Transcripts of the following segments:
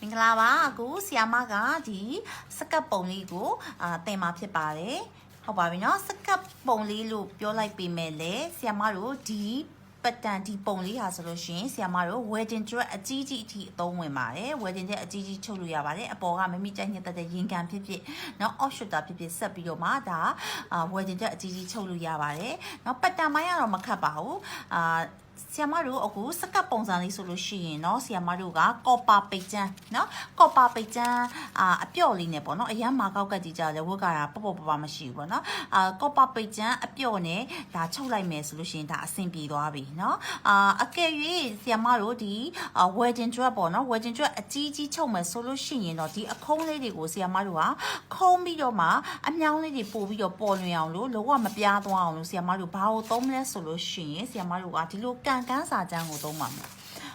မင်္ဂလာပါအခုဆီယာမကဒီစကတ်ပုံလေးကိုတင်มาဖြစ်ပါတယ်ဟုတ်ပါပြီเนาะစကတ်ပုံလေးလို့ပြောလိုက်ပေမဲ့လေဆီယာမတို့ဒီပတ်တန်ဒီပုံလေးဟာဆိုလို့ရှိရင်ဆီယာမတို့ wedding dress အကြီးကြီးအထိအသုံးဝင်ပါတယ် wedding dress အကြီးကြီးချုပ်လို့ရပါတယ်အပေါ်ကမမိကြိုက်ညက်တဲ့ရင်ကန်ဖြစ်ဖြစ်เนาะ off shoulder ဖြစ်ဖြစ်ဆက်ပြီးတော့မှဒါ wedding dress အကြီးကြီးချုပ်လို့ရပါတယ်เนาะပတ်တန်ပိုင်းကတော့မခတ်ပါဘူးဆီယာမတို့အခုစကတ်ပုံစံလေးဆိုလို့ရှိရင်เนาะဆီယာမတို့ကကော်ပါပိတ်ချမ်းเนาะကော်ပါပိတ်ချမ်းအပြော့လေးနဲ့ပေါ့เนาะအရန်မာကောက်ကတ်ကြီးကြတယ်ဝက်ကတာပေါ့ပေါ့မရှိဘူးပေါ့เนาะကော်ပါပိတ်ချမ်းအပြော့နဲ့ဒါချုပ်လိုက်မယ်ဆိုလို့ရှိရင်ဒါအဆင်ပြေသွားပြီเนาะအကယ်၍ဆီယာမတို့ဒီ wedding dress ပေါ့เนาะ wedding dress အကြီးကြီးချုပ်မယ်ဆိုလို့ရှိရင်တော့ဒီအခုံးလေးတွေကိုဆီယာမတို့ကခုံးပြီးတော့မှအမြောင်းလေးတွေပို့ပြီးတော့ပေါ်လွင်အောင်လို့လောကမပြားသွားအောင်လို့ဆီယာမတို့ဘာကိုသုံးမလဲဆိုလို့ရှိရင်ဆီယာမတို့ကဒီလိုကန်ကန်းစာချမ်းကိုသုံးပါမယ်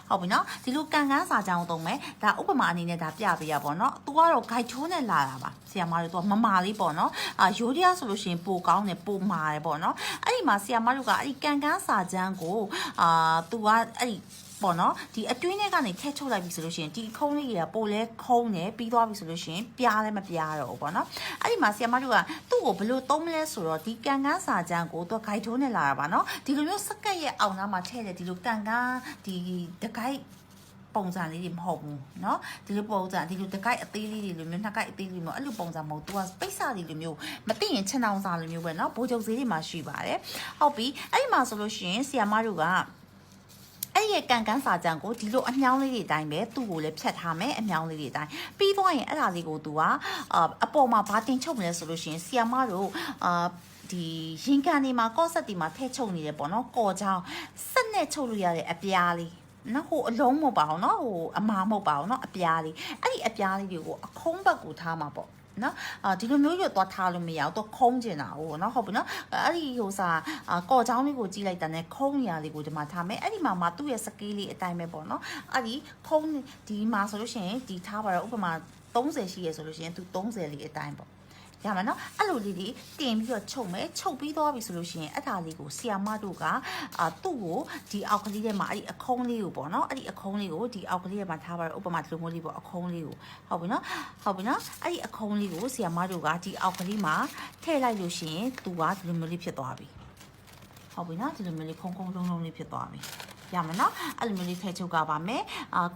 ဟုတ်ပြီနော်ဒီလိုကန်ကန်းစာချမ်းကိုသုံးမယ်ဒါဥပမာအနေနဲ့ဒါပြပေးရပါတော့သူကတော့ guide ချိုးနဲ့လာတာပါဆီယာမတို့ကမမာလေးပေါ့နော်ရိုးတရားဆိုလို့ရှိရင်ပိုကောင်းတယ်ပိုမာတယ်ပေါ့နော်အဲ့ဒီမှာဆီယာမတို့ကအဲ့ဒီကန်ကန်းစာချမ်းကိုသူကအဲ့ဒီပေါ့နော်ဒီအတွင်းထဲကနေထည့်ချုပ်လိုက်ပြီဆိုလို့ရှိရင်ဒီခုံးလေးတွေကပိုလဲခုံးတယ်ပြီးသွားပြီဆိုလို့ရှိရင်ပြားလည်းမပြားတော့ဘူးပေါ့နော်အဲ့ဒီမှာဆီယာမတို့ကသူ့ကိုဘယ်လိုသုံးမလဲဆိုတော့ဒီကန်ကန်းစာချမ်းကိုသူကဂိုက်ထိုးနဲ့လာတာပါနော်ဒီလိုမျိုးစကတ်ရဲ့အောက်နားမှာထည့်တယ်ဒီလိုကန်ကန်းဒီတကိုက်ပုံစံလေးတွေမဟုတ်ဘူးเนาะဒီလိုပုံစံဒီလိုတကိုက်အသေးလေးတွေလိုမျိုးနှစ်ကိုက်အသေးလေးမျိုးအဲ့လိုပုံစံမဟုတ် तू ကပိတ်စာလေးလိုမျိုးမသိရင်ချင်အောင်စာလိုမျိုးပဲเนาะဘိုးချုပ်ဈေးတွေမှာရှိပါတယ်ဟုတ်ပြီအဲ့ဒီမှာဆိုလို့ရှိရင်ဆီယာမတို့ကအဲ့ရဲ့ကန်ကန်းစာချမ်းကိုဒီလိုအမြောင်းလေးတွေအတိုင်းပဲသူ့ကိုလည်းဖြတ်ထားမယ်အမြောင်းလေးတွေအတိုင်းပြီးသွားရင်အဲ့ဒါလေးကိုသူကအပေါ်မှာဘာတင်ချုပ်မလဲဆိုလို့ရှိရင်ဆီယာမတို့ဒီရင်ကန်တွေမှာကော့ဆက်တွေမှာထည့်ချုပ်နေတယ်ပေါ့နော်ကော်ချောင်းဆက်နဲ့ချုပ်လို့ရတဲ့အပြားလေးနော်ဟိုအလုံးမဟုတ်ပါဘူးနော်ဟိုအမားမဟုတ်ပါဘူးနော်အပြားလေးအဲ့ဒီအပြားလေးတွေကိုအခုံးဘက်ကိုထားမှာပေါ့နော်ဒီလိုမျိုးရွတ်သွားထားလို့မရဘူးတော့ခုံးကျင်တာဟုတ်နော်ဟုတ်ပြီနော်အဲ့ဒီဟိုစာကော်ချောင်းလေးကိုကြည့်လိုက်တာနဲ့ခုံးနေရာလေးကိုဒီမှာထားမယ်အဲ့ဒီမှာသူ့ရဲ့စကေးလေးအတိုင်းပဲပေါ့နော်အဲ့ဒီခုံးဒီမှာဆိုလို့ရှိရင်ဒီထားပါတော့ဥပမာ30ရှိရဆိုလို့ရှိရင်သူ30လေးအတိုင်းပေါ့ရမှာနော်အဲ့လိုလေးတွေတင်ပြီးတော့ချုပ်မယ်ချုပ်ပြီးသွားပြီဆိုလို့ရှိရင်အဲ့ဒါလေးကိုဆီယာမတို့ကသူ့ကိုဒီအောက်ကလေးထဲမှာအဲ့ဒီအခုံးလေးကိုပေါ့နော်အဲ့ဒီအခုံးလေးကိုဒီအောက်ကလေးထဲမှာထားပါတော့ဥပမာဒီလိုမျိုးလေးပေါ့အခုံးလေးကိုဟုတ်ပြီနော်ဟုတ်ပြီနော်အဲ့ဒီအခုံးလေးကိုဆီယာမတို့ကဒီအောက်ကလေးမှာထည့်လိုက်လို့ရှိရင်သူကဒီလိုမျိုးလေးဖြစ်သွားပြီဟုတ်ပြီနော်ဒီလိုမျိုးလေးခုံးလုံးလုံးလေးဖြစ်သွားပြီရမယ်နော်အဲ့လိုမျိုးလေးထည့်ချုပ်ကြပါမယ်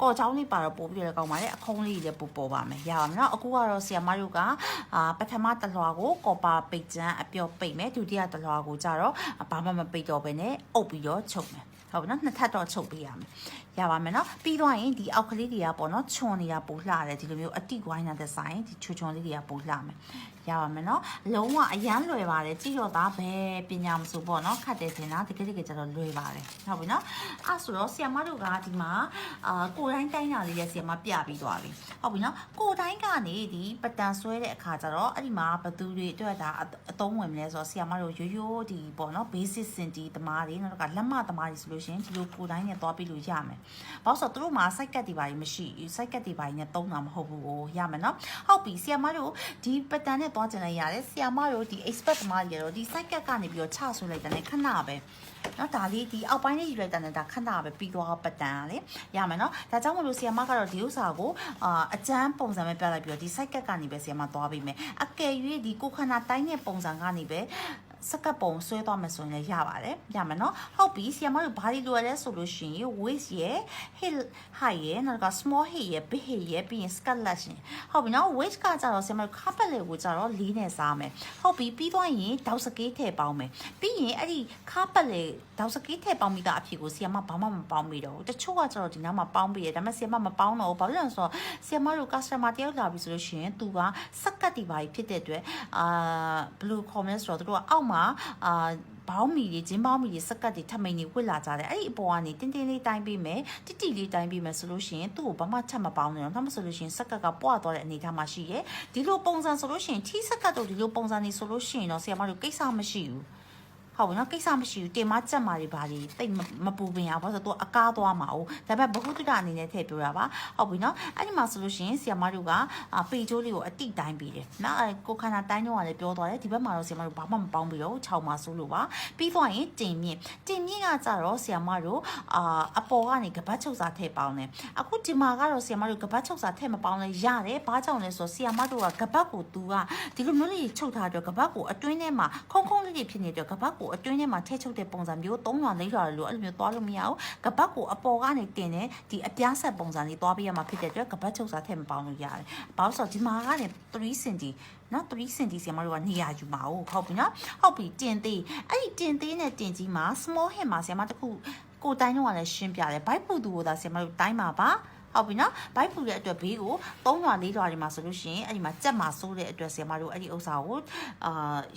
ကော်ချောင်းလေးပါတော့ပို့ပြီးတော့ကောင်းပါတယ်အခုံးလေးလည်းပို့ပေါ်ပါမယ်ရပါမယ်နော်အခုကတော့ဆီယာမတို့ကပထမတစ်လွှာကိုကော်ပါပိတ်ချမ်းအပြော့ပိတ်မယ်ဒုတိယတစ်လွှာကိုကြတော့ဘာမှမပိတ်တော့ဘဲနဲ့အုပ်ပြီးတော့ချုပ်မယ်ဟုတ်ပြီနော်နှစ်ထပ်တော့ချုပ်ပေးရမယ်ရပါမယ်နော်ပြီးသွားရင်ဒီအောက်ကလေးတွေကပေါ့နော်ချွန်နေတာပိုလှတယ်ဒီလိုမျိုးအတိဝိုင်းတဲ့ဆိုင်ဒီချွန်လေးတွေကပိုလှမယ်ရပါမယ်နော်လုံးဝအရန်လွယ်ပါတယ်ကြည့်တော့သားဘယ်ပညာမဆိုပေါ့နော်ခတ်တယ်ထင်တာတကယ်ကျတော့လွယ်ပါတယ်ဟုတ်ပြီနော်အဲ့ဆိုတော့ဆီယာမတို့ကဒီမှာကိုတိုင်းတိုင်းတာလေးရဲ့ဆီယာမပြပြီးသွားပြီဟုတ်ပြီနော်ကိုတိုင်းကနေဒီပတန်ဆွဲတဲ့အခါကျတော့အဲ့ဒီမှာဘသူတွေအတွက်ဒါအသုံးဝင်မလဲဆိုတော့ဆီယာမတို့ရိုးဒီပေါ့နော် basic စင်တီသမားတွေနောက်ကလက်မသမားတွေဆိုလို့ရှိရင်ဒီလိုကိုတိုင်းနဲ့သွားပြီးလို့ရမယ်ဘာလို့ဆိုတော့သူတို့မှာ site cut တွေပါမရှိ site cut တွေပါနဲ့သုံးတာမဟုတ်ဘူးကိုရမယ်နော်ဟုတ်ပြီဆီယာမတို့ဒီပတန်နဲ့သွားကျင်လိုက်ရတယ်ဆီယာမတို့ဒီ expert သမားတွေကတော့ဒီ site cut ကနေပြီးတော့ချဆွဲလိုက်တယ်နဲ့ခဏပဲနော်ဒါလေးဒီအောက်ပိုင်းလေးယူလိုက်တဲ့ဒါခဏပဲပြီးသွားပတန်လေရမယ်နော်ဒါကြောင့်မလို့ဆီယာမကတော့ဒီဥစ္စာကိုအကျန်းပုံစံပဲပြလိုက်ပြီးတော့ဒီ site cut ကနေပဲဆီယာမသွားပြီးမယ်အကယ်၍ဒီကိုခနာတိုင်းတဲ့ပုံစံကနေပဲစကပ်ပုံဆွဲသွားမယ်ဆိုရင်လည်းရပါတယ်ရမယ်နော်ဟုတ်ပြီဆီယာမတို့ဘာလို့လိုရလဲဆိုလို့ရှိရင် waist ရဲ့ hip high ရဲ့နောက်က small hip ရဲ့ big hip ရဲ့ပြီးရင် skirt လက်ရှင်ဟုတ်ပြီနော် waist ကကြတော့ဆီယာမတို့ carpet လေးကိုကြတော့လေးနဲ့စားမယ်ဟုတ်ပြီပြီးသွားရင်တောက်စကေးထည့်ပေါင်းမယ်ပြီးရင်အဲ့ဒီ carpet လေးတောက်စကေးထည့်ပေါင်းပြီးသားအဖြစ်ကိုဆီယာမဘာမှမပေါင်းပြီးတော့တချို့ကကြတော့ဒီနားမှာပေါင်းပြီးတယ်ဒါပေမဲ့ဆီယာမမပေါင်းတော့ဘူးဘာလို့လဲဆိုတော့ဆီယာမတို့ customer တယောက်လာပြီဆိုလို့ရှိရင်သူကစကတ်တီပါဖြစ်တဲ့အတွက်ဘယ်လိုခေါ်မလဲဆိုတော့သူတို့ကအောက်မှာဘောင်းမီတွေဂျင်းဘောင်းမီတွေစကတ်တွေထမိန်တွေဝစ်လာကြတယ်အဲ့ဒီအပေါ်ကနေတင်းတင်းလေးတိုင်းပေးမယ်တိတိလေးတိုင်းပေးမယ်ဆိုလို့ရှိရင်သူ့ကိုဘာမှချက်မပေါင်းနဲ့တော့ဒါမှမဆိုလို့ရှိရင်စကတ်ကပွားသွားတဲ့အနေအထားမှာရှိရဲဒီလိုပုံစံဆိုလို့ရှိရင်ထီးစကတ်တို့ဒီလိုပုံစံနေဆိုလို့ရှိရင်တော့ဆီယာမတို့ကိစ္စမရှိဘူး ဟုတ်ပြီနော်ကိစ္စမရှိဘူးတင်မကြက်မာတွေပါလေတိတ်မပူပင်အောင်ဘာလို့ဆိုတော့အကားသွားမှာ哦ဒါပေမဲ့ဘ ഹു တုဒအနေနဲ့ထည့်ပြောတာပါဟုတ်ပြီနော်အဲ့ဒီမှာဆိုလို့ရှိရင်ဆီယမတို့ကပေချိုးလေးကိုအတိတိုင်းပေးတယ်နော်ကိုခန္ဓာတိုင်းတော့လည်းပြောသွားတယ်ဒီဘက်မှာတော့ဆီယမတို့ဘာမှမပေါင်းပြီးတော့6မှာဆိုလို့ပါပြီးသွားရင်တင်မြင့်ကကြတော့ဆီယမတို့အပေါ်ကနေကပတ်ချုပ်စာထည့်ပေါင်းတယ်အခုဒီမှာကတော့ဆီယမတို့ကပတ်ချုပ်စာထည့်မပေါင်းလဲရတယ်ဘာကြောင့်လဲဆိုတော့ဆီယမတို့ကကပတ်ကိုသူကဒီလိုမျိုးလေးချုပ်ထားတော့ကပတ်ကိုအတွင်းထဲမှာခုံလေးတွေဖြစ်နေတော့ကပတ်ကိုအတွင်းထဲမှာထည့်ချုပ်တဲ့ပုံစံမျိုး3လွှာ4လွှာလို့အဲ့လိုမျိုးသွားလို့မရဘူးကပတ်ကိုအပေါ်ကနေတင်တယ်ဒီအပြားဆက်ပုံစံလေးသွားပေးရမှာဖြစ်တဲ့အတွက်ကပတ်ချုပ်စာထည့်မပေါင်းလို့ရတယ်ဘာလို့ဆိုတော့ဒီမှာကနေ3 cm နော်3 cm ဆီမှာတော့နေရာယူမှာဟုတ်ပြီနော်ဟုတ်ပြီတင်သေးအဲ့ဒီတင်သေးနဲ့တင်ကြီးမှာ small hand မှာဆီမှာတခုကိုတိုင်းတော့လည်းရှင်းပြတယ်ဘိုက်ပူသူကိုသာဆီမှာတိုင်းမှာပါဟုတ်ပြီနော်ဘိုက်ပူတဲ့အတွက်ဘေးကို3လွှာ4လွှာတွေမှာဆိုလို့ရှိရင်အဲ့ဒီမှာကြက်မှာစိုးတဲ့အတွက်ဆီမှာတို့အဲ့ဒီဥစ္စာကို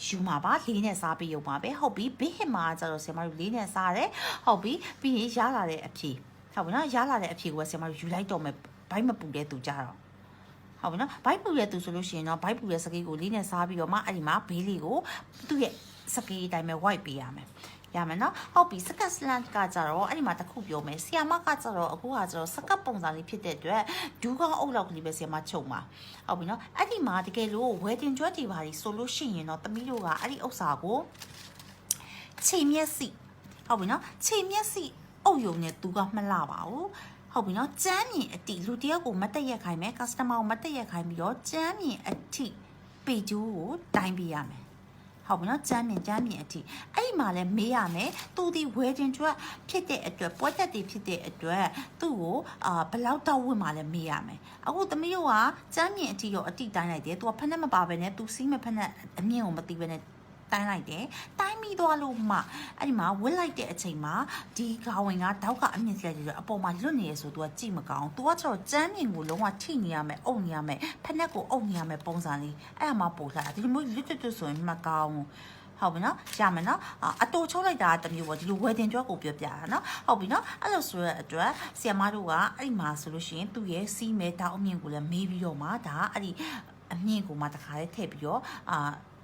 ယူမှာပါလေးနဲ့စားပြီးရုံပါပဲဟုတ်ပြီဘေးဟစ်မှာကျတော့ဆီမှာတို့လေးနဲ့စားတယ်ဟုတ်ပြီပြီးရင်ရလာတဲ့အဖြေဟုတ်ပြီနော်ရလာတဲ့အဖြေကိုဆီမှာတို့ယူလိုက်တော့မယ်ဘိုက်မပူတဲ့သူကြတော့ဟုတ်ပြီနော်ဘိုက်ပူတဲ့သူဆိုလို့ရှိရင်တော့ဘိုက်ပူတဲ့စကေးကိုလေးနဲ့စားပြီးတော့မှအဲ့ဒီမှာဘေးလေးကိုသူ့ရဲ့စကေးအတိုင်းပဲ white ပေးရမယ်ရမယ်နော်ဟုတ်ပြီစကတ်စလန်ကကြတော့အဲ့ဒီမှာတစ်ခုပြောမယ်ဆီယာမကကြတော့အခုကကြတော့စကတ်ပုံစံလေးဖြစ်တဲ့အတွက်ဒူးကောင်းအုပ်လောက်ကလေးပဲဆီယာမချုပ်မှာဟုတ်ပြီနော်အဲ့ဒီမှာတကယ်လို့ဝယ်တင်ကျွဲတီပါလေးဆိုလို့ရှိရင်တော့သမီးတို့ကအဲ့ဒီဥစ္စာကိုချိန်မျက်စိဟုတ်ပြီနော်ချိန်မျက်စိအုပ်ယုံနဲ့သူကမလှပါဘူးဟုတ်ပြီနော်ကျမ်းမြင်အတိလူတယောက်ကိုမတက်ရက်ခိုင်းမယ် customer ကိုမတက်ရက်ခိုင်းပြီးတော့ကျမ်းမြင်အတိပေကျိုးကိုတိုင်းပေးရမယ်ဟုတ်ပြီနော်ကျမ်းမြင်အထိအဲ့ဒီမှာလဲမေးရမယ်သူဒီဝယ်တင်ကျွတ်ဖြစ်တဲ့အတွက်ပွဲတက်တွေဖြစ်တဲ့အတွက်သူ့ကိုဘယ်လောက်တော့ဝင်မှာလဲမေးရမယ်အခုသမီးတို့ကကျမ်းမြင်အထိရောအတိတိုင်းလိုက်တယ်သူကဖက်နဲ့မပါဘဲနဲ့သူစီးမဲ့ဖက်နဲ့အမြင့်ကိုမသိဘဲနဲ့တိုင်းလိုက်တယ်တိုင်းပြီးသွားလို့မှအဲ့ဒီမှာဝစ်လိုက်တဲ့အချိန်မှာဒီခေါဝင်ကတောက်ကအမြင့်စလိုက်တယ်အပေါ်မှာလွတ်နေရဆိုသူကကြည့်မကောင်းသူကကျတော့ကျမ်းမြင်ကိုလုံးဝထိနေရမယ်အုပ်နေရမယ်ဖက်နဲ့ကိုအုပ်နေရမယ်ပုံစံလေးအဲ့အမှာပို့လာဒီလိုမျိုးလွတ်တွတ်ဆိုရင်မကောင်းဟုတ်ပြီနော်ရမယ်နော်အတူချုပ်လိုက်တာတမျိုးပေါ့ဒီလိုဝယ်တင်ကြွကိုပြောပြတာနော်ဟုတ်ပြီနော်အဲ့လိုဆိုရတဲ့အတွက်ဆီယမတို့ကအဲ့ဒီမှာဆိုလို့ရှိရင်သူ့ရဲ့စီးမဲတောက်အမြင့်ကိုလည်းမေးပြီးတော့မှဒါအဲ့ဒီအမြင့်ကိုမှတခါလေးထည့်ပြီးတော့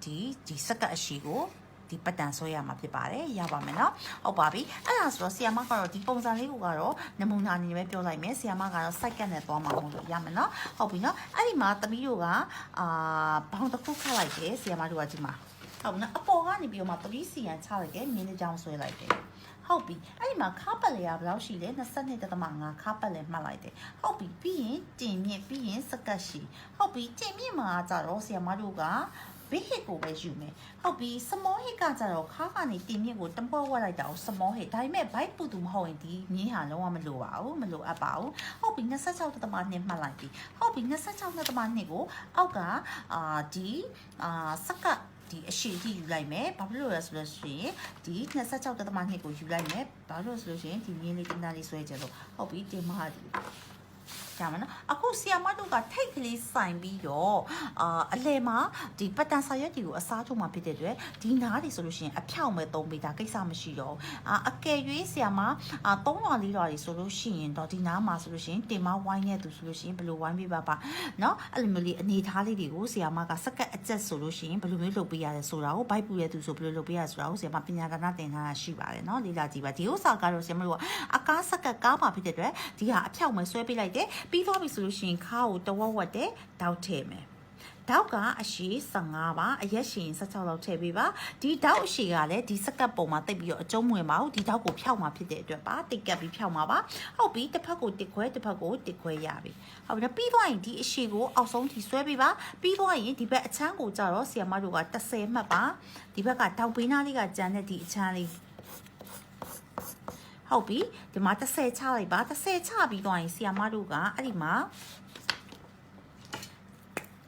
ဒီစက္ကပ်အရှိကိုဒီပတ်တန်ဆွဲရမှာဖြစ်ပါတယ်ရပါမယ်နော်ဟုတ်ပါပြီအဲ့ဒါဆိုတော့ဆီယမကတော့ဒီပုံစံလေးကိုကတော့နမူနာအနေနဲ့ပြောလိုက်မယ်ဆီယမကတော့စိုက်ကတ်နဲ့သွားမှာမဟုတ်လို့ရမယ်နော်ဟုတ်ပြီနော်အဲ့ဒီမှာသမီးတို့ကဘောင်တစ်ခုခတ်လိုက်တယ်ဆီယမတို့ကဒီမှာဟုတ်ပြီနော်အပေါ်ကနေပြီးတော့မှ3 cm ချလိုက်တယ်မင်းကြောင်ဆွဲလိုက်တယ်ဟုတ်ပြီအဲ့ဒီမှာခါပတ်လေကဘယ်လောက်ရှိလဲ22.5ခါပတ်လေမှတ်လိုက်တယ်ဟုတ်ပြီပြီးရင်တင်မြင့်ပြီးရင်စကတ်ရှိဟုတ်ပြီတင်မြင့်မှာကြတော့ဆီယမတို့ကဘေးဟစ်ကိုပဲယူမယ်ဟုတ်ပြီစမောဟစ်ကကြတော့ခါကနေတင်မြင့်ကိုတပွဲဝက်လိုက်တာကိုစမောဟစ်ဒါပေမဲ့ဘိုက်ပူသူမဟုတ်ရင်ဒီမြင်းဟာလုံးဝမလိုပါဘူးမလိုအပ်ပါဘူးဟုတ်ပြီ26.2မှတ်လိုက်ပြီဟုတ်ပြီ26.2ကိုအောက်ကဒီစကတ်ဒီအရှိကြီးယူလိုက်မယ်ဘာဖြစ်လို့လဲဆိုလို့ရှိရင်ဒီ26.2ကိုယူလိုက်မယ်ဘာလို့ဆိုလို့ရှိရင်ဒီမြင်းလေးတင်သားလေးဆွဲကြလို့ဟုတ်ပြီတင်မဟာဒီကြမှာနော်အခုဆီယမတို့ကထိတ်ကလေးစိုင်ပြီးတော့အလဲမှာဒီပတ်တန်ဆာရွက်တွေကိုအစားထိုးမှာဖြစ်တဲ့အတွက်ဒီနားတွေဆိုလို့ရှိရင်အဖြောင့်မဲ့သုံးပေးတာကိစ္စမရှိတော့အကယ်၍ဆီယမ3လွှာ4လွှာတွေဆိုလို့ရှိရင်တော့ဒီနားမှာဆိုလို့ရှိရင်တင်မဝိုင်းနေသူဆိုလို့ရှိရင်ဘယ်လိုဝိုင်းပေးပါနော်အဲ့လိုမျိုးလေးအနေထားလေးတွေကိုဆီယမကစက်ကတ်အကျက်ဆိုလို့ရှိရင်ဘယ်လိုမျိုးလုပ်ပေးရလဲဆိုတာကိုဘိုက်ပူရဲ့သူဆိုဘယ်လိုလုပ်ပေးရဆိုတာကိုဆီယမပညာကဏ္ဍတင်ထားတာရှိပါတယ်နော်လေ့လာကြည့်ပါဒီဥစ္စာကတော့ဆီယမတို့ကအကားစက်ကတ်ကားမှာဖြစ်တဲ့အတွက်ဒီဟာအဖြောင့်မဲ့ဆွဲပေးလိုက်တယ်ပြီးသွားပြီဆိုလို့ရှိရင်ခါကိုတဝက်ဝက်တဲ့တောက်ထည့်မယ်တောက်ကအရှိ15ပါအရက်ရှင်16လောက်ထည့်ပေးပါဒီတောက်အရှိကလည်းဒီစကတ်ပုံမှာတိတ်ပြီးတော့အကျုံးမဝင်ပါဘူးဒီတောက်ကိုဖြောက်မှာဖြစ်တဲ့အတွက်ပါတိတ်ကပ်ပြီးဖြောက်မှာပါဟုတ်ပြီတစ်ဖက်ကိုတစ်ခွဲတစ်ဖက်ကိုတစ်ခွဲရပြီဟုတ်ပြီပြီးသွားရင်ဒီအရှိကိုအောက်ဆုံးထိဆွဲပေးပါပြီးသွားရင်ဒီဘက်အချမ်းကိုကြတော့ဆီယမတို့က30မှတ်ပါဒီဘက်ကတောက်ပေးနာလေးကကျန်တဲ့ဒီအချမ်းလေးဟုတ်ပြီဒီမှာ30ချလိုက်ပါ30ချပြီးတော့ရင်ဆီယမတို့ကအဲ့ဒီမှာ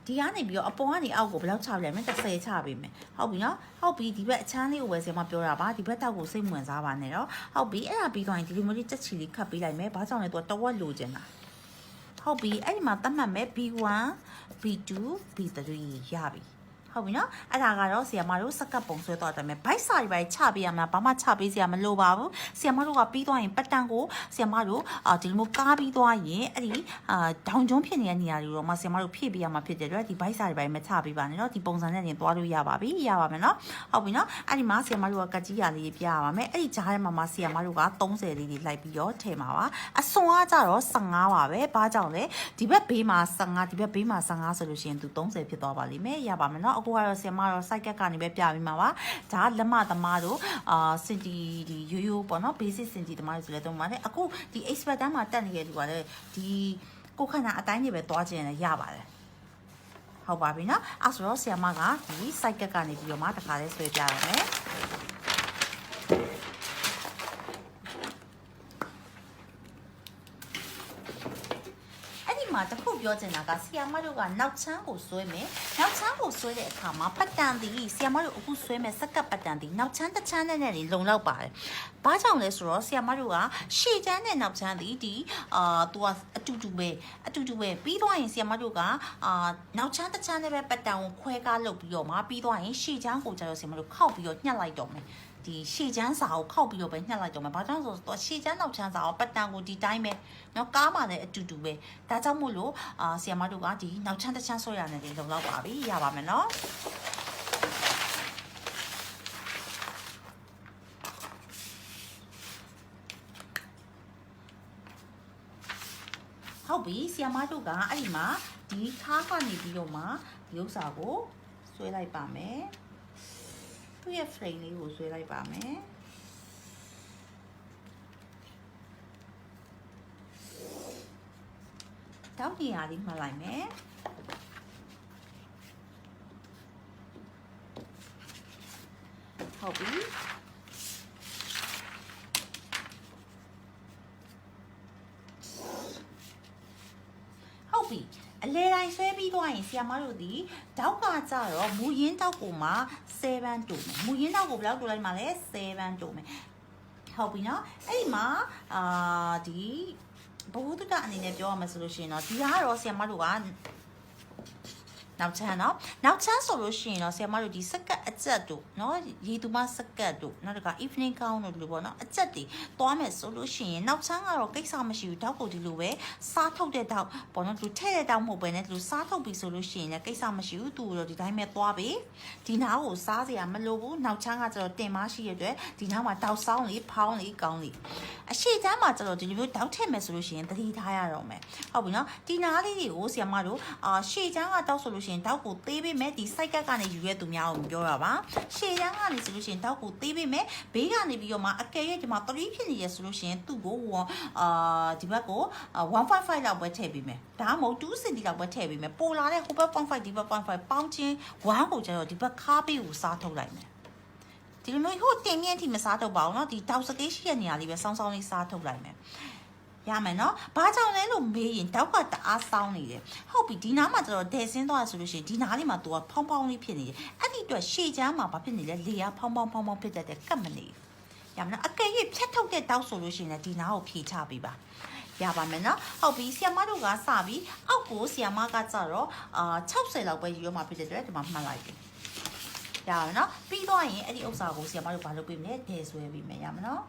ဒီကနေပြီးတော့အပေါ်ကနေအောက်ကိုဘယ်လောက်ချပြလိုက်မလဲ30ချပေးမယ်ဟုတ်ပြီနော်ဟုတ်ပြီဒီဘက်အချမ်းလေးကိုဝယ်ဆီယမပြောတာပါဒီဘက်တောက်ကိုစိတ်ဝင်စားပါနဲ့တော့ဟုတ်ပြီအဲ့ဒါပြီးတော့ရင်ဒီလိုမျိုးလေးတက်ချီလေးခတ်ပေးလိုက်မယ်ဘာကြောင့်လဲသူကတဝက်လိုချင်တာဟုတ်ပြီအဲ့ဒီမှာသတ်မှတ်မယ် B1 B2 B3 ရပြီ ဟုတ်ပြီနော်အဲ့ဒါကတော့ဆီယမတို့စကတ်ပုံဆွဲတော့တယ်မယ်ဘိုက်စာတွေပဲချပေးရမှာဘာမှချပေးစရာမလိုပါဘူးဆီယမတို့ကပြီးသွားရင်ပတ်တန်ကိုဆီယမတို့ဒီလိုမျိုးကားပြီးသွားရင်အဲ့ဒီဒေါင်ကျွန်းဖြစ်နေတဲ့နေရာတွေတော့မှဆီယမတို့ဖြည့်ပေးရမှာဖြစ်တဲ့အတွက်ဒီဘိုက်စာတွေပဲမချပေးပါနဲ့နော်ဒီပုံစံနဲ့တင်သွားလို့ရပါပြီရပါမယ်နော်ဟုတ်ပြီနော်အဲ့ဒီမှာဆီယမတို့ကကကြီးရလေးပြရပါမယ်အဲ့ဒီဂျားထဲမှာဆီယမတို့က30လေးတွေလိုက်ပြီးတော့ထည့်မှာပါအစွန်ကကြတော့15ပါပဲဘာကြောင့်လဲဒီဘက်ဘေးမှာ15ဒီဘက်ဘေးမှာ15ဆိုလို့ရှိရင်သူ30ဖြစ်သွားပါလိမ့်မယ်ရပါမယ်နော်အခုကတော့ဆီယမတော့ site ကနေပဲပြပြီးမှာပါဒါလက်မသမားတို့စင်တီဒီရိုးရိုးပေါ့နော် basic စင်တီသမားတွေဆိုလဲတော့ပါတယ်အခုဒီ expert တန်းမှာတက်နေရတူပါလေဒီကိုခန္ဓာအတိုင်းတွေပဲသွားခြင်းလည်းရပါတယ်ဟုတ်ပါပြီနော်အဲ့ဆိုတော့ဆီယမကဒီ site ကနေပြီးတော့မှတခါလဲဆွဲပြရမယ်တခုပြောချင်တာကဆီယမတို့ကနောက်ချမ်းကိုဆွဲမယ်နောက်ချမ်းကိုဆွဲတဲ့အခါမှာပတ်တန်တီဆီယမတို့အခုဆွဲမယ်စက်ကပ်ပတ်တန်တီနောက်ချမ်းတစ်ချမ်းနဲ့လုံလောက်ပါတယ်ဘာကြောင့်လဲဆိုတော့ဆီယမတို့ကရှေ့ချမ်းနဲ့နောက်ချမ်းတီဒီသူကအတူတူပဲပြီးသွားရင်ဆီယမတို့ကနောက်ချမ်းတစ်ချမ်းနဲ့ပဲပတ်တန်ကိုခွဲကားလုပ်ပြီးတော့မှပြီးသွားရင်ရှေ့ချမ်းကိုကျတော့ဆီယမတို့ခောက်ပြီးတော့ညှက်လိုက်တော့မယ်ဒီရှေ့ချမ်းစာကိုခောက်ပြီးတော့ပဲညှက်လိုက်တော့မယ်။ဘာကြောင့်ဆိုတော့ရှေ့ချမ်းနောက်ချမ်းစာကိုပတ်တန်ကိုဒီတိုင်းပဲเนาะကားမှလည်းအတူတူပဲ။ဒါကြောင့်မို့လို့ဆီယမတို့ကဒီနောက်ချမ်းတစ်ချမ်းဆွဲရနေတယ်လုံလောက်ပါပြီ။ရပါမယ်เนาะ။ဟုတ်ပြီဆီယမတို့ကအဲ့ဒီမှာဒီခါးကနေပြီးတော့မှဒီဥစ္စာကိုဆွဲလိုက်ပါမယ်။သူ့ရဲ့ frame လေးကိုဆွဲလိုက်ပါမယ်တောက်နေရာလေးမှတ်လိုက်မယ်ဟုတ်ပြီဟုတ်ပြီအလဲတိုင်းဆွဲပြီးသွားရင်ဆီယမတို့ဒီတောက်ကကြတော့မူရင်းတောက်ကိုမှ7တိုးမယ်မူရင်းတောက်ကိုဘယ်လောက်တိုးလိုက်မှလဲ7တိုးမယ်ဟုတ်ပြီနော်အဲ့ဒီမှာဒီဘဝတုဒ္ဒအနေနဲ့ပြောရမှာဆိုလို့ရှိရင်တော့ဒီကတော့ဆီယမတို့ကနောက်ချမ်းနော်နောက်ချမ်းဆိုလို့ရှိရင်တော့ဆီယမတို့ဒီစကတ်အကျက်တို့နော်ရေသူမစကတ်တို့နောက်တစ်ခါ evening gown တို့လို့ပေါ့နော်အကျက်တွေသွားမယ်ဆိုလို့ရှိရင်နောက်ချမ်းကတော့ကိစ္စမရှိဘူးတောက်ကိုဒီလိုပဲစားထုတ်တဲ့တောက်ပေါ့နော်သူထည့်တဲ့တောက်မဟုတ်ပဲねသူစားထုတ်ပြီဆိုလို့ရှိရင်လည်းကိစ္စမရှိဘူးသူတို့ဒီတိုင်းပဲသွားပြီဒီနားကိုစားစရာမလိုဘူးနောက်ချမ်းကကျတော့တင်မရှိရတဲ့ဒီနားမှာတောက်ဆောင်းလေးဖောင်းလေးကောင်းလေးအရှိချမ်းမှာကျတော့ဒီလိုမျိုးတောက်ထည့်မယ်ဆိုလို့ရှိရင်သတိထားရတော့မယ်ဟုတ်ပြီနော်ဒီနားလေးတွေကိုဆီယမတို့ရှေ့ချမ်းကတောက်ဆိုလို့ရှိရင်တောက်ကိုသေးပေးမယ်ဒီ site ကနေယူရဲသူများကိုပြောရပါရှေ့ချမ်းကနေဆိုလို့ရှိရင်တောက်ကိုသေးပေးမယ်ဘေးကနေပြီးတော့မှအကယ်၍ဒီမှာ3ဖြစ်နေရဆိုလို့ရှိရင်သူ့ကိုဒီဘက်ကို1.5လောက်ပဲထည့်ပေးမယ်ဒါမှမဟုတ်2 cm လောက်ပဲထည့်ပေးမယ်ပိုလာတဲ့ဟိုဘက် 0.5 ဒီဘက် 0.5 ပေါင်းချင်း1ကိုကျတော့ဒီဘက်ခါးပေးကိုစားထုတ်လိုက်မယ်ဒီလိုမျိုးဟိုတင်မြင့်အထိမစားထုတ်ပါဘူးเนาะဒီတောက်စကေးရှိတဲ့နေရာလေးပဲစောင်းစောင်းလေးစားထုတ်လိုက်မယ်ရမယ်နော်ဘာကြောင့်လဲလို့မေးရင်တောက်ကတအားဆောင်းနေတယ်ဟုတ်ပြီဒီနားမှာကျတော့ဒဲဆင်းသွားဆိုလို့ရှိရင်ဒီနားလေးမှာသူကဖောင်းဖောင်းလေးဖြစ်နေတယ်အဲ့ဒီအတွက်ရှေ့ချမ်းမှာဘာဖြစ်နေလဲလေကဖောင်းဖောင်းဖြစ်တတ်တယ်ကတ်မနေရမယ်နော်အကယ်၍ဖြတ်ထုတ်တဲ့တောက်ဆိုလို့ရှိရင်လည်းဒီနားကိုဖြေချပေးပါရပါမယ်နော်ဟုတ်ပြီဆီယမတို့ကစပြီးအောက်ကိုဆီယမကကြတော့60လောက်ပဲယူရမှာဖြစ်တဲ့အတွက်ဒီမှာမှတ်လိုက်ပြီရပါမယ်နော်ပြီးတော့ရင်အဲ့ဒီဥစ္စာကိုဆီယမတို့ဘာလုပ်ပေးမလဲဒဲဆွဲပေးမယ်ရမယ်နော်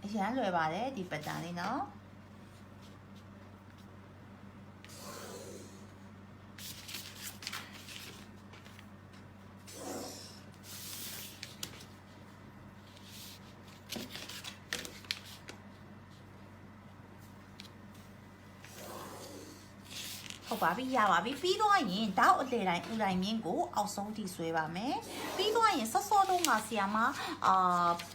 အရန်လွယ်ပါတယ်ဒီပတ်တန်လေးနော်ဟုတ်ပါပြီရပါပြီပြီးတော့ရင်တောက်အလေတိုင်းဥတိုင်းမြင့်ကိုအောက်ဆုံးထိဆွဲပါမယ်ပြီးတော့ရင်ဆော့ဆော့တုံးကဆီယာမ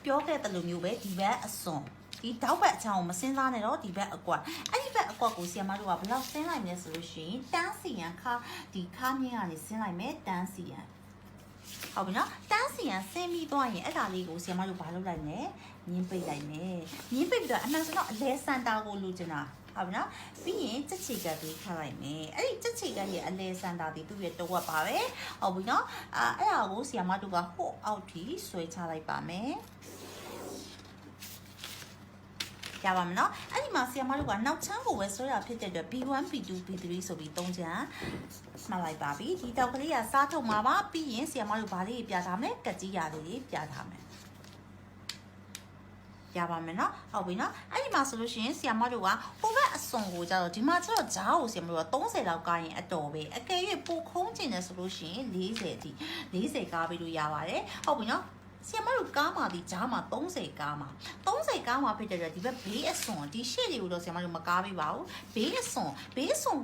ပြောခဲ့တဲ့လိုမျိုးပဲဒီဘက်အစွန်ဒီတောက်ဘက်အချောင်းကိုမစင်းစားနဲ့တော့ဒီဘက်အကွက်အဲ့ဒီဘက်အကွက်ကိုဆီယာမတို့ကဘယ်လောက်ဆင်းလိုက်မလဲဆိုလို့ရှိရင်တန်းစီရန်ခါဒီခါမြင့်ကနေဆင်းလိုက်မယ်တန်းစီရန်ဟုတ်ပြီနော်တန်းစီရန်ဆင်းပြီးသွားရင်အဲ့ဒါလေးကိုဆီယာမတို့ဘာလုပ်လိုက်လဲညင်းပိတ်လိုက်မယ်ညင်းပိတ်ပြီးတော့အမှန်ဆိုတော့အလဲစန်တာကိုလိုချင်တာဟုတ်ပြီနော်ပြီးရင်ချက်ချီကလေးထားလိုက်မယ်အဲ့ဒီချက်ချီကရဲ့အလဲစန်တာဒီသူ့ရဲ့တော့ဝက်ပါပဲဟုတ်ပြီနော်အဲ့ဒါကိုဆီယာမတို့ကဟိုအောက်ထိဆွဲချလိုက်ပါမယ် ရပါမယ်နော်အဲ့ဒီမှာဆီယမတို့ကနောက်ချမ်းကိုပဲဆွဲတာဖြစ်တဲ့အတွက် B1 B2 B3 ဆိုပြီး3ချမ်းမှတ်လိုက်ပါပြီဒီတောက်ကလေးကစားထုတ်မှာပါပြီးရင်ဆီယမတို့ဘာလေးပြထားမလဲကကြီးရလေးပြထားမယ်ရပါမယ်နော်ဟုတ်ပြီနော်အဲ့ဒီမှာဆိုလို့ရှိရင်ဆီယမတို့ကဟိုဘက်အစွန်ကိုကြတော့ဒီမှာကျတော့ဂျားကိုဆီယမတို့က30လောက်ကားရင်အတော်ပဲအကယ်၍ပိုခုံးကျင်တယ်ဆိုလို့ရှိရင်40အထိ40ကားပြီးလို့ရပါတယ်ဟုတ်ပြီနော်ဆီယမတို့ကားမှာဒီဂျားမှာ30ကားမှာဖြစ်တဲ့အတွက်ဒီဘက်ဘေးအစွန်ဒီရှေ့တွေကိုတော့ဆီယမတို့မကားပေးပါဘူးဘေးအစွန်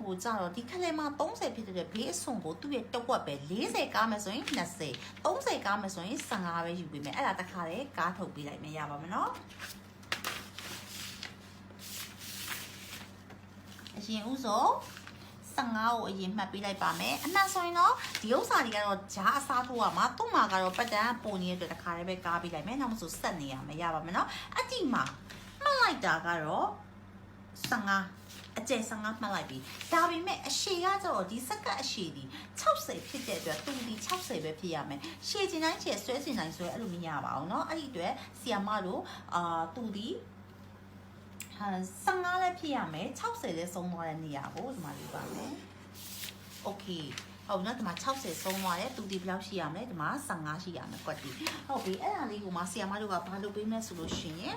ကိုကြတော့ဒီခလဲမှာ30ဖြစ်တဲ့အတွက်ဘေးအစွန်ကိုသူ့ရဲ့တစ်ဝက်ပဲ40ကားမယ်ဆိုရင်20 30ကားမယ်ဆိုရင်15ပဲယူပေးမယ်အဲ့ဒါတခါလေကားထုတ်ပေးလိုက်မယ်ရပါမယ်နော်အရင်ဦးဆုံး15ကိုအရင်မှတ်ပေးလိုက်ပါမယ်အမှန်ဆိုရင်တော့ဒီဥစ္စာတွေကတော့ဂျားအစားထိုးရမှာသူ့မှာကတော့ပတ်တန်းပုံနေတဲ့အတွက်တခါတည်းပဲကားပေးလိုက်မယ်နောက်မှဆိုဆက်နေရမယ်ရပါမယ်နော်အတိမှာမှတ်လိုက်တာကတော့15အကျယ်15မှတ်လိုက်ပြီဒါပေမဲ့အရှည်ကကျတော့ဒီစက္ကန့်အရှည်ဒီ60ဖြစ်တဲ့အတွက်သူဒီ60ပဲဖြစ်ရမယ်ရှည်ချင်တိုင်းရှည်ဆွဲချင်တိုင်းဆွဲအဲ့လိုမရပါဘူးเนาะအဲ့ဒီအတွက်ဆီယာမတို့သူဒီ15လည်းဖြစ်ရမယ်60လည်းဆုံးသွားတဲ့နေရာကိုဒီမှာလေးပါမယ်โอเคဟုတ်နော်ဒီမှာ60ဆုံးသွားတယ်သူဒီဘယ်လောက်ရှိရမလဲဒီမှာ15ရှိရမယ်ကွက်တီဟုတ်ပြီအဲ့ဒါလေးကိုမှဆီယာမတို့ကဘာလုပ်ပေးမလဲဆိုလို့ရှိရင်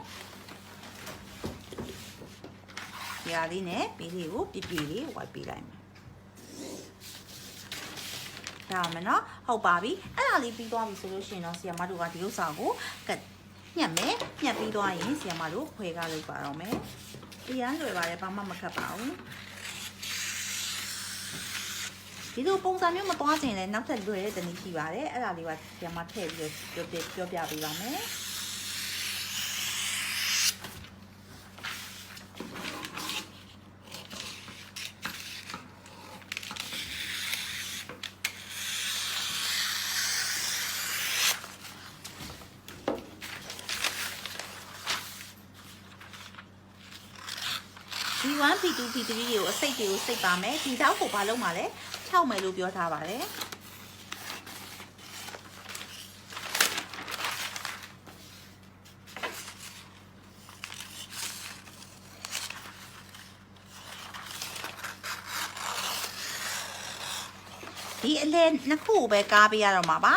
ဒီဟာလေးနဲ့ပေးလေးကိုပြပြလေးဝိုက်ပေးလိုက်မယ်ဒါမှမနော်ဟုတ်ပါပြီအဲ့ဒါလေးပြီးသွားပြီဆိုလို့ရှိရင်တော့ဆီယာမတို့ကဒီဥစ္စာကိုညက်မယ်ညက်ပြီးသွားရင်ဆီယမတို့ခွဲကားလုပ်ပါတော့မယ်ဒီရန်လွယ်ပါတယ်ဘာမှမခက်ပါဘူးဒီလိုပုံစံမျိုးမသွားချင်လဲနောက်ထပ်လွယ်တဲ့တနည်းရှိပါတယ်အဲ့ဒါလေးကဆီယမထည့်ပြီးပြောပြပေးပါမယ်B1 B2 B3 တွေကိုအစိတ်တွေကိုစိတ်ပါမယ်ဒီတောက်ကိုဘာလုပ်မှာလဲခြောက်မယ်လို့ပြောထားပါတယ်ဒီအလဲနှစ်ခုပဲကားပေးရတော့မှာပါ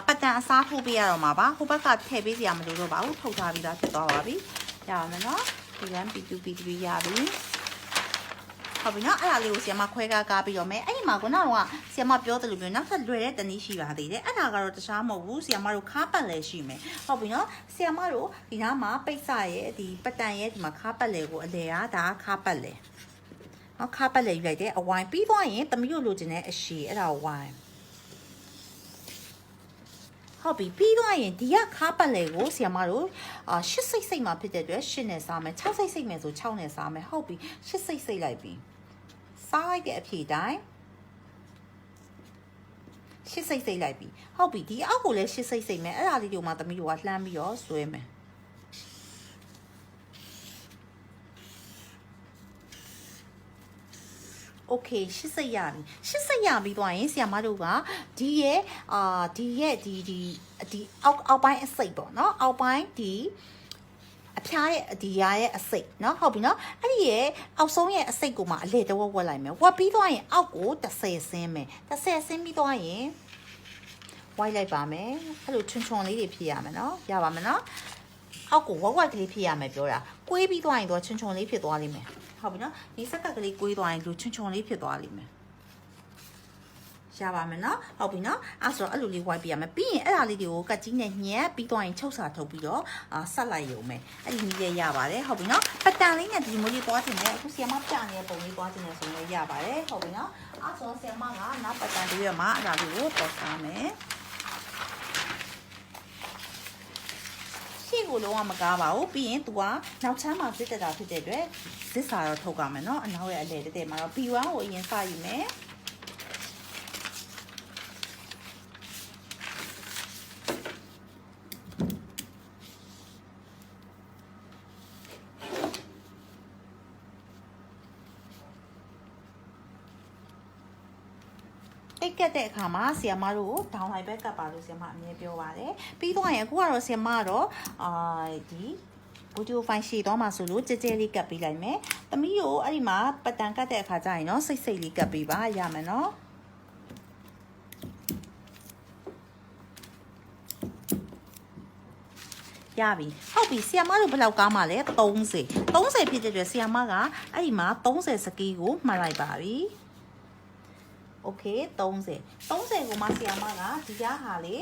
ပတ်တန်အစားထိုးပေးရတော့မှာပါဟိုဘက်ကထည့်ပေးစရာမလိုတော့ပါဘူးထုတ်ထားပြီးသားဖြစ်သွားပါပြီရပါမယ်နော်B1 B2 B3 ရပြီဟုတ်ပြီနော်အဲ့ဒါလေးကိုဆီယမခွဲကားပြီးတော့မယ်အဲ့ဒီမှာကတော့ဆီယမပြောတယ်လို့ပြောနောက်ထပ်လွယ်တဲ့တနည်းရှိပါသေးတယ်အဲ့ဒါကတော့တခြားမဟုတ်ဘူးဆီယမတို့ခါပတ်လဲရှိမယ်ဟုတ်ပြီနော်ဆီယမတို့ဒီနားမှာပိတ်စရဲ့ဒီပတန်ရဲ့ဒီမှာခါပတ်လဲကိုအလဲဒါခါပတ်လဲနော်ခါပတ်လဲယူလိုက်တယ်အဝိုင်းပြီးသွားရင်သမီးတို့လိုချင်တဲ့အရှည်အဲ့ဒါဝိုင်းဟုတ်ပြီပြီးသွားရင်ဒီကခါပတ်လေကိုဆီယမတို့8စိတ်မှာဖြစ်တဲ့အတွက်8နဲ့စားမယ်6စိတ်မယ်ဆို6နဲ့စားမယ်ဟုတ်ပြီ8စိတ်လိုက်ပြီစားလိုက်တဲ့အဖြေတိုင်း8စိတ်လိုက်ပြီဟုတ်ပြီဒီအောက်ကိုလည်း8စိတ်မယ်အဲ့ဒါလေးတို့မှသမီးတို့ကလှမ်းပြီးတော့ဆွဲမယ်โอเค8စိတ်ရပြီ8စိတ်ရပြီးသွားရင်ဆီယမတို့ကဒီရဲ့ဒီအောက်ပိုင်းအစိတ်ပေါ့เนาะအောက်ပိုင်းဒီအဖျားရဲ့ဒီရာရဲ့အစိတ်เนาะဟုတ်ပြီเนาะအဲ့ဒီရဲ့အောက်ဆုံးရဲ့အစိတ်ကိုမှအလေတဝက်ဝက်လိုက်မယ်ဝက်ပြီးသွားရင်အောက်ကို30ဆင်းမယ်30ဆင်းပြီးသွားရင်ဝိုက်လိုက်ပါမယ်အဲ့လိုချွန်ချွန်လေးတွေဖြစ်ရမယ်เนาะရပါမယ်เนาะအောက်ကိုဝက်ကကလေးဖြစ်ရမယ်ပြောတာကွေးပြီးသွားရင်တော့ချွန်ချွန်လေးဖြစ်သွားလိမ့်မယ်ဟုတ်ပြီနော်ဒီစက်ကကလေးကွေးသွားရင်လူချွန်ချွန်လေးဖြစ်သွားလိမ့်မယ်ရပါမယ်နော်ဟုတ်ပြီနော်အဲ့ဆိုတော့အဲ့လိုလေးဝိုက်ပြရမယ်ပြီးရင်အဲ့ဒါလေးတွေကိုကတ်ကြီးနဲ့ညက်ပြီးသွားရင်ချုပ်စာထုတ်ပြီးတော့ဆက်လိုက်ရုံပဲအဲ့ဒီနည်းလေးရပါတယ်ဟုတ်ပြီနော်ပတန်လေးနဲ့ဒီမိုးလေးသွားတင်တယ်အခုဆီယမပြနေတဲ့ပုံလေးသွားတင်တယ်ဆိုရင်ရပါတယ်ဟုတ်ပြီနော်အဲ့ဆိုဆီယမကနောက်ပတန်လေးရမှာအဲ့ဒါလေးကိုပေါ်စားမယ်ရှေ့ကိုလုံးဝမကားပါဘူးပြီးရင် तू ကနောက်ချမ်းမှာစစ်တက်တာဖြစ်တဲ့အတွက်ဇစ်စာတော့ထုတ်ကြမယ်เนาะအနောက်ရဲ့အလဲတဲ့မှာတော့ B1 ကိုအရင်စယူမယ်တိတ်ကက်တဲ့အခါမှာဆီယမတို့ကိုဒေါင်းလိုက်ပဲကပ်ပါလို့ဆီယမအမြဲပြောပါတယ်ပြီးတော့ရင်အခုကတော့ဆီယမကတော့ဒီ audio file ရှိတော့မှာဆိုလို့ကြဲကြဲလေးကပ်ပေးလိုက်မယ်သမီးကိုအဲ့ဒီမှာပတ်တန်ကတ်တဲ့အခါကျရင်နော်စိတ်စိတ်လေးကပ်ပေးပါရမယ်နော်ရပြီဟုတ်ပြီဆီယမတို့ဘယ်လောက်ကားမှလဲ30ဖြစ်တဲ့အတွက်ဆီယမကအဲ့ဒီမှာ30စကီးကိုမှတ်လိုက်ပါပြီโอเค30ကိုမှဆီယမကဒီရဟာလေ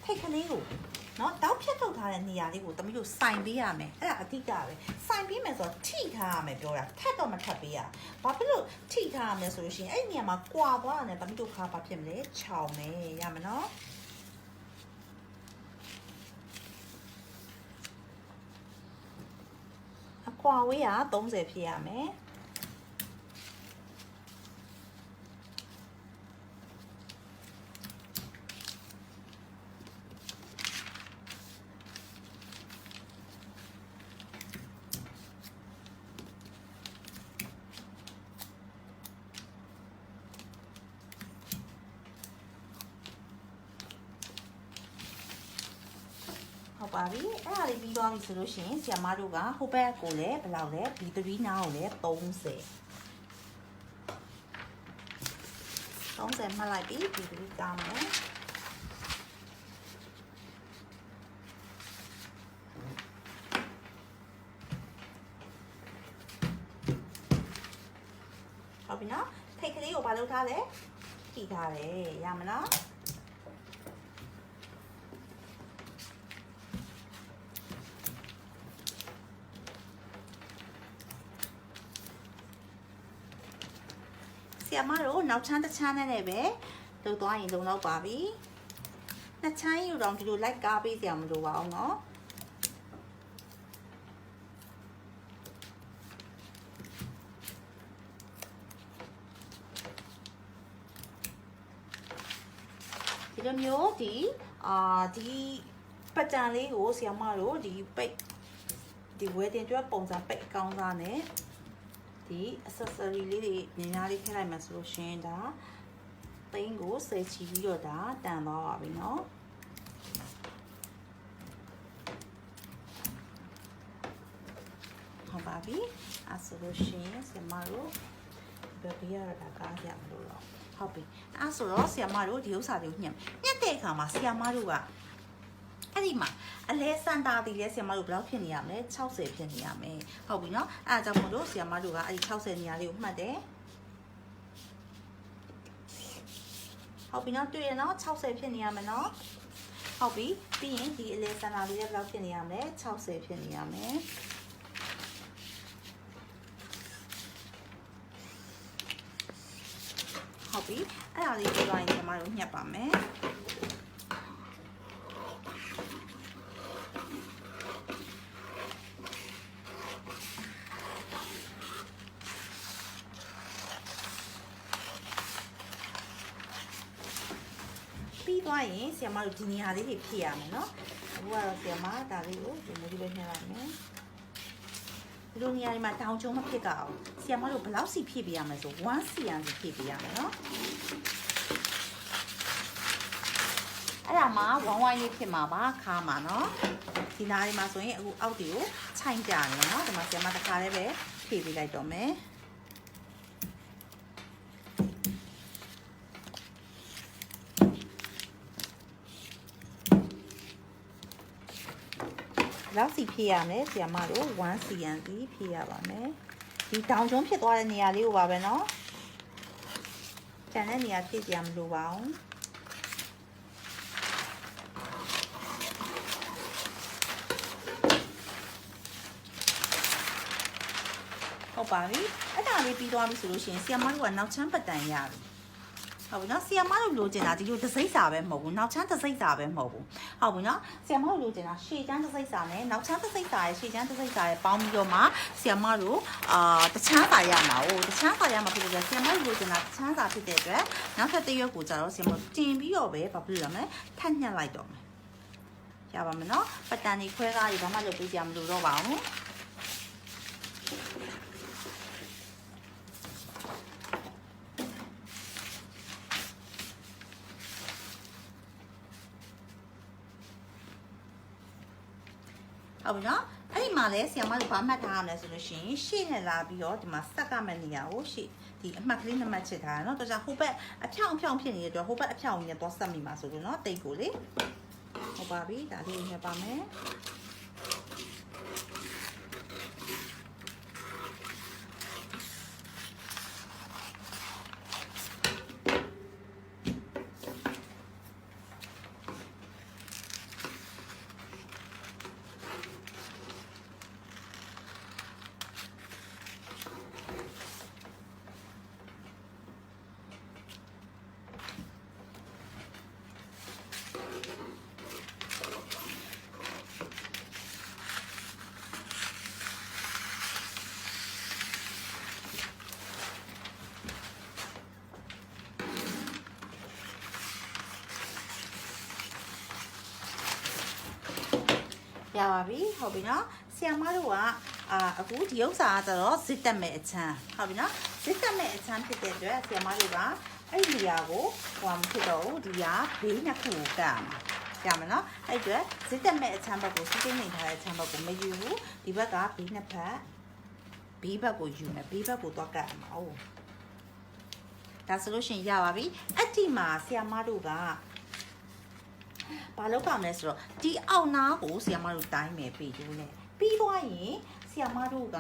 ထိတ်ကလေးကိုနော်တောက်ဖြတ်ထုတ်ထားတဲ့နေရာလေးကိုတမီးတို့စိုင်ပေးရမယ်အဲ့ဒါအဓိကပဲစိုင်ပေးမယ်ဆိုတော့ထိထားရမယ်ပြောတာထက်တော့မထပ်ပေးရဘာဖြစ်လို့ထိထားရမလဲဆိုလို့ရှိရင်အဲ့ဒီနေရာမှာကွာသွားတယ်တမီးတို့ခါဘာဖြစ်မလဲခြောင်မယ်ရမယ်နော်အကွာဝေးက30ဖြစ်ရမယ်ဟုတ်ပါပြီအဲ့ဒါလေးပြီးသွားပြီဆိုလို့ရှိရင်ဆီယမတို့ကဟိုဘက်ကိုလည်းဘယ်လောက်လဲ B3 နားကိုလည်း30မှတ်လိုက်ပြီ B3 ကမယ်ဟုတ်ပြီနော်ထိတ်ကလေးကိုဘာလုပ်ထားလဲထိထားတယ်ရမလားဆီယမတို့နောက်ချမ်းတစ်ချမ်းနဲ့ပဲလုပ်သွားရင်လုံလောက်ပါပြီနှစ်ချမ်းယူတော့ဒီလိုလိုက်ကားပေးစရာမလိုပါအောင်နော်ဒီလိုမျိုးဒီပတ်တန်လေးကိုဆီယမတို့ဒီပိတ်ဒီဝဲတင်တွဲပုံစံပိတ်အကောင်းစားနဲ့ဒီ accessory လေးတွေညညာလေးထည့်လိုက်မှဆိုလို့ရှရင်ဒါသိန်းကိုဆယ်ချီပြီးတော့ဒါတန်သွားပါပြီเนาะဟုတ်ပါပြီအဲဆိုလို့ရှရင်ဆီယမတို့ဘယ်ပြရတာကားရမလို့တော့ဟုတ်ပြီအဲဆိုတော့ဆီယမတို့ဒီဥစ္စာတွေကိုညှက်တဲ့အခါမှာဆီယမတို့ကအဲ့ဒီမှာအလဲစန်တာတီလဲဆီယမတို့ဘယ်လောက်ဖြစ်နေရမလဲ60ဖြစ်နေရမယ်ဟုတ်ပြီเนาะအဲဒါကြောင့်မို့လို့ဆီယမတို့ကအဲ့ဒီ60နေရာလေးကိုမှတ်တယ်ဟုတ်ပြီเนาะတွေ့ရနော်60ဖြစ်နေရမယ်เนาะဟုတ်ပြီပြီးရင်ဒီအလဲစန်တာလေးလည်းဘယ်လောက်ဖြစ်နေရမလဲ60ဖြစ်နေရမယ်ဟုတ်ပြီအဲ့ဒါလေးပြသွားရင်ဆီယမတို့ညှက်ပါမယ်ပြီးသွားရင်ဆီယမတို့ဒီနေရာလေးတွေဖြည့်ရမယ်เนาะအခုကတော့ဆီယမဒါလေးကိုဒီလိုလေးပဲနှိပ်လိုက်မယ်ဒီလိုနေရာတွေမှာတောင်ကျုံမဖြစ်ကြအောင်ဆီယမတို့ဘယ်လောက်စီဖြည့်ပေးရမလဲဆို1 cm စီဖြည့်ပေးရမယ်เนาะအဲ့ဒါမှဝိုင်းဝိုင်းလေးဖြစ်မှာပါခါမှာเนาะဒီနားလေးမှာဆိုရင်အခုအောက်တွေကိုခြိုင်ကြနေเนาะဒီမှာဆီယမတစ်ခါလေးပဲဖြည့်ပေးလိုက်တော့မယ်လောက်စီဖြည့်ရမယ်ဆီယမတို့1 cm စီဖြည့်ရပါမယ်ဒီတောင်ကျုံဖြစ်သွားတဲ့နေရာလေးကိုပါပဲเนาะကျန်တဲ့နေရာဖြည့်ကြမလို့ပါအောင်ဟုတ်ပါပြီအဲ့ဒါလေးပြီးသွားပြီဆိုလို့ရှိရင်ဆီယမတို့ကနောက်ချမ်းပတ်တန်ရပြီဟုတ်ပြီနော်ဆီယမတို့လိုချင်တာဒီလိုတစ်စိမ့်စာပဲမဟုတ်ဘူးနောက်ချမ်းတစ်စိမ့်စာပဲမဟုတ်ဘူးဟုတ်ပြီနော်ဆီယမတို့လိုချင်တာရှေ့ချမ်းတစ်စိမ့်စာနဲ့နောက်ချမ်းတစ်စိမ့်စာရဲ့ရှေ့ချမ်းတစ်စိမ့်စာရဲ့ပေါင်းပြီးတော့မှဆီယမတို့တချမ်းစာရမှာ哦တချမ်းစာရမှာဖြစ်လို့ဆီယမတို့လိုချင်တာတချမ်းစာဖြစ်တဲ့အတွက်နောက်ထပ်တစ်ရွက်ကိုကြတော့ဆီယမတို့တင်ပြီးတော့ပဲဘာဖြစ်လို့လဲမလဲထပ်ညှက်လိုက်တော့မယ်ရပါမယ်နော်ပတ်တန်ကြီးခွဲကားကြီးဘာမှလုပ်ပေးကြမလို့တော့ပါဘူးဟုတ်ပြီနော် အဲ့ဒီမှာလဲဆီယမတို့ဘာမှတ်ထားရမလဲဆိုလို့ရှိရင်ရှေ့နဲ့လာပြီးတော့ဒီမှာစက်ကမဲ့နေရကိုရှေ့ဒီအမှတ်ကလေးနှစ်မှတ်ချစ်ထားရနော်တော်ကြဟိုဘက်အဖြောင်ဖြစ်နေတဲ့အတွက်ဟိုဘက်အဖြောင်ကြီးနဲ့တော့ဆက်မိမှာဆိုလို့နော်တိတ်ကိုလေဟုတ်ပါပြီဒါလေးညှပ်ပါမယ်ရပါပြီဟုတ်ပြီနော်ဆီယမတို့ကအခုဒီဥစ္စာကတော့ဇစ်တက်မဲ့အချမ်းဟုတ်ပြီနော်ဇစ်တက်မဲ့အချမ်းဖြစ်တဲ့အတွက်ဆီယမတို့ကအဲ့ဒီနေရာကိုဟိုမဖြစ်တော့ဘူးဒီဟာဘေးနှစ်ခုကိုကတ်အောင်ရမယ်နော်အဲ့အတွက်ဇစ်တက်မဲ့အချမ်းဘက်ကိုစီးစိမ့်နေထားတဲ့အချမ်းဘက်ကိုမယူဘူးဒီဘက်ကဘေးနှစ်ဖက်ဘေးဘက်ကိုယူမယ်ဘေးဘက်ကိုတော့ကတ်အောင်ဟုတ်ဒါဆိုလို့ရှိရင်ရပါပြီအဲ့ဒီမှာဆီယမတို့ကဘာလို့ကောင်းလဲဆိုတော့ဒီအောက်နားကိုဆီယမတို့တိုင်းမယ်ပြီးလို့ ਨੇ ပြီးသွားရင်ဆီယမတို့က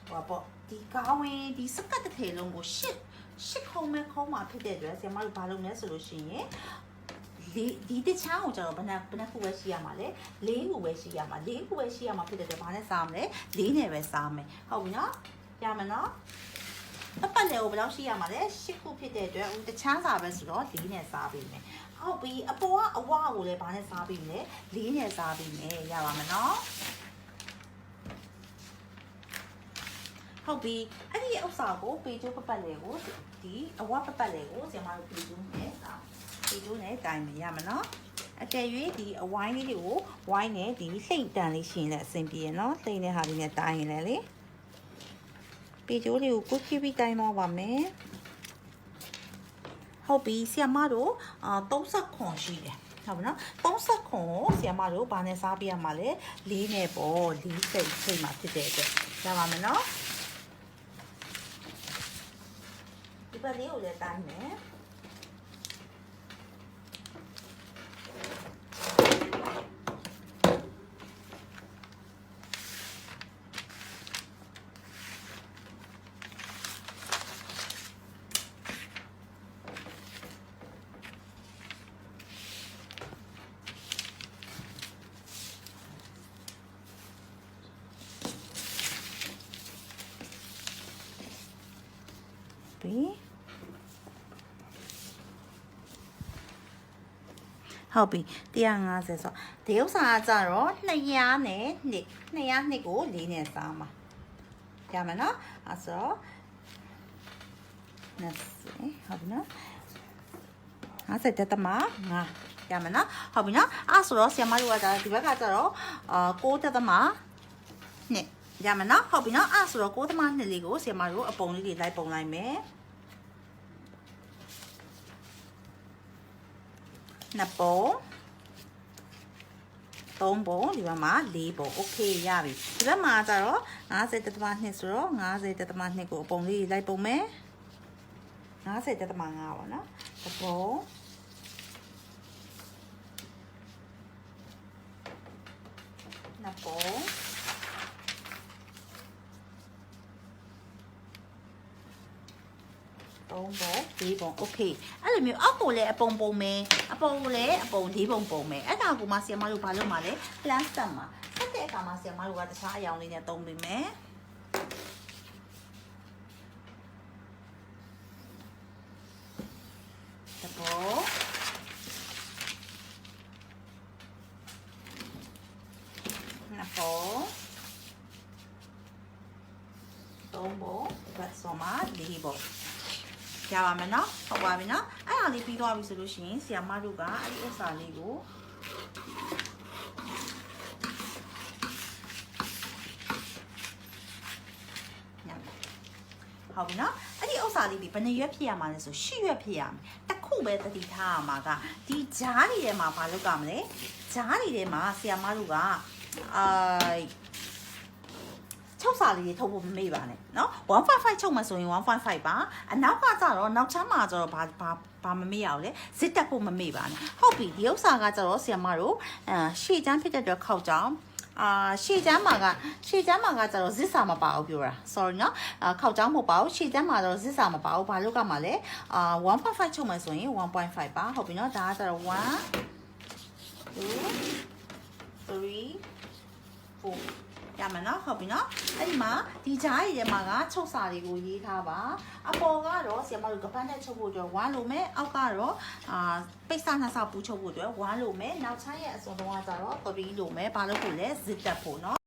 ဟိုပေါ့ဒီကောင်းဝင်ဒီစကတ်တစ်ထည်လုံးကိုရှစ်ခုံးမဲ့ခုံးမှာဖြစ်တဲ့အတွက်ဆီယမတို့ဘာလုပ်လဲဆိုလို့ရှိရင်ဒီတချောင်းကိုကျတော့ဘယ်နှခုပဲရှိရမှာလဲ၄ခုပဲရှိရမှာ၄ခုပဲရှိရမှာဖြစ်တဲ့အတွက်ဘာနဲ့စားမလဲ၄နဲ့ပဲစားမယ်ဟုတ်ပြီနော်ရမယ်နော်ပတ်လေကိုဘယ်လောက်ရှိရမှာလဲ၈ခုဖြစ်တဲ့အတွက်တချမ်းစာပဲဆိုတော့၄နဲ့စားပြီးမယ်ဟုတ်ပြီအပေါ်ကအဝကိုလည်းဘာနဲ့စားပြီးလဲ၄နဲ့စားပြီးမယ်ရပါမယ်နော်ဟုတ်ပြီအဲ့ဒီဥစ္စာကိုပေကျိုးပတ်လေကိုဒီအဝပတ်လေကိုဆရာမတို့ပေကျိုးနဲ့ပေကျိုးနဲ့တိုင်မရမယ်နော်အကယ်၍ဒီအဝိုင်းလေးတွေကိုဝိုင်းနဲ့ဒီလှိမ့်တန်လေးရှင်လည်းအဆင်ပြေရနော်လှိမ့်တဲ့ဟာလေးနဲ့တိုင်ရင်လည်းလေပေကျိုးလေးကိုကုတ်ခိပြီးတိုင်တော့ပါမယ်ဟုတ်ပြီဆီယမတို့30ခွန်ရှိတယ်ဟုတ်ပြီနော်30ခွန်ကိုဆီယမတို့ဘာနဲ့စားပြရမှာလဲ၄နဲ့ပေါ့၄စိတ်ချိန်မှာဖြစ်တဲ့အတွက်ရပါမယ်နော်ဒီဘက်လေးကိုလည်းတိုင်းမယ်ဟုတ်ပြီ150ဆိုဒီဥစ္စာကကြတော့200နဲ့200ကို4နဲ့စားမှာရမယ်နော်အဲ့ဆို20ဟုတ်ပြီနော်50တက်တမ5ရမယ်နော်ဟုတ်ပြီနော်အဲ့ဆိုတော့ဆီယမတို့ကဒီဘက်ကကြတော့6တက်တမ2ရမယ်နော်ဟုတ်ပြီနော်အဲ့ဆိုတော့6တက်တမ2လေးကိုဆီယမတို့အပုံလေးတွေလိုက်ပုံလိုက်မယ်2ပုံ3ပုံဒီဘက်မှာ4ပုံโอเคရပြီဒီဘက်မှာကျတော့50တက်တမ2ဆိုတော့50တက်တမ2ကိုအပုံလေးလိုက်ပုံမယ်50တက်တမ5ပေါ့နော်တပုံ2ပုံ3ပုံ4ပုံโอเคအဲ့လိုမျိုးအောက်ကိုလည်းအပုံပုံမယ်အပုံကိုလည်းအပုံ4ပုံပုံမယ်အဲ့ဒါကိုမှဆီယမတို့ဘာလုပ်မှာလဲ plan set မှာဆက်တဲ့အခါမှာဆီယမတို့ကတခြားအရောင်လေးနဲ့သုံးပေးမယ်တဘောနှစ်ဘောသုံးဘောဘတ်စောမှာ4ဘောရပါမယ်နော်ဟုတ်ပါပြီနော်အဲ့ဒါလေးပြီးသွားပြီဆိုလို့ရှိရင်ဆီယမတို့ကအဲ့ဒီဥစ္စာလေးကိုဟုတ်ပြီနော်အဲ့ဒီဥစ္စာလေးပြီးဘယ်နှရွက်ဖြစ်ရမှာလဲဆို10ရွက်ဖြစ်ရမယ်တစ်ခုပဲတတိထားရမှာကဒီဂျားတွေထဲမှာဘာလုပ်ကြမလဲဂျားတွေထဲမှာဆီယမတို့က ချုပ်စာလေးထုတ်ဖို့မမေ့ပါနဲ့เนาะ1.5ချုပ်မှဆိုရင်1.5ပါအနောက်ကကျတော့နောက်ချမ်းမှာကျတော့ဘာမမေ့ရအောင်လဲဇစ်တက်ဖို့မမေ့ပါနဲ့ဟုတ်ပြီဒီဥစ္စာကကျတော့ဆီယမတို့ရှေ့ချမ်းဖြစ်တဲ့အတွက်ခောက်ကြောင်ရှေ့ချမ်းမှာကကျတော့ဇစ်စာမပါဘူးပြောတာ sorry เนาะခောက်ကြောင်မပါဘူးရှေ့ချမ်းမှာတော့ဇစ်စာမပါဘူးဘာလို့ကမှလဲ1.5ချုပ်မှဆိုရင်1.5ပါဟုတ်ပြီเนาะဒါကကျတော့1 2 3 4ရမယ်နော်ဟုတ်ပြီနော်အဲ့ဒီမှာဒီကြားရည်မှာကချုပ်စာတွေကိုရေးထားပါအပေါ်ကတော့ဆီယမတို့ကပန်းနဲ့ချုပ်ဖို့အတွက်1လိုမယ်အောက်ကတော့ပိတ်စနှစ်ဆောက်ပူချုပ်ဖို့အတွက်1လိုမယ်နောက်ချမ်းရဲ့အစွန်တော့ကျတော့3လိုမယ်ဘာလို့ဖို့လဲဇစ်တက်ဖို့နော်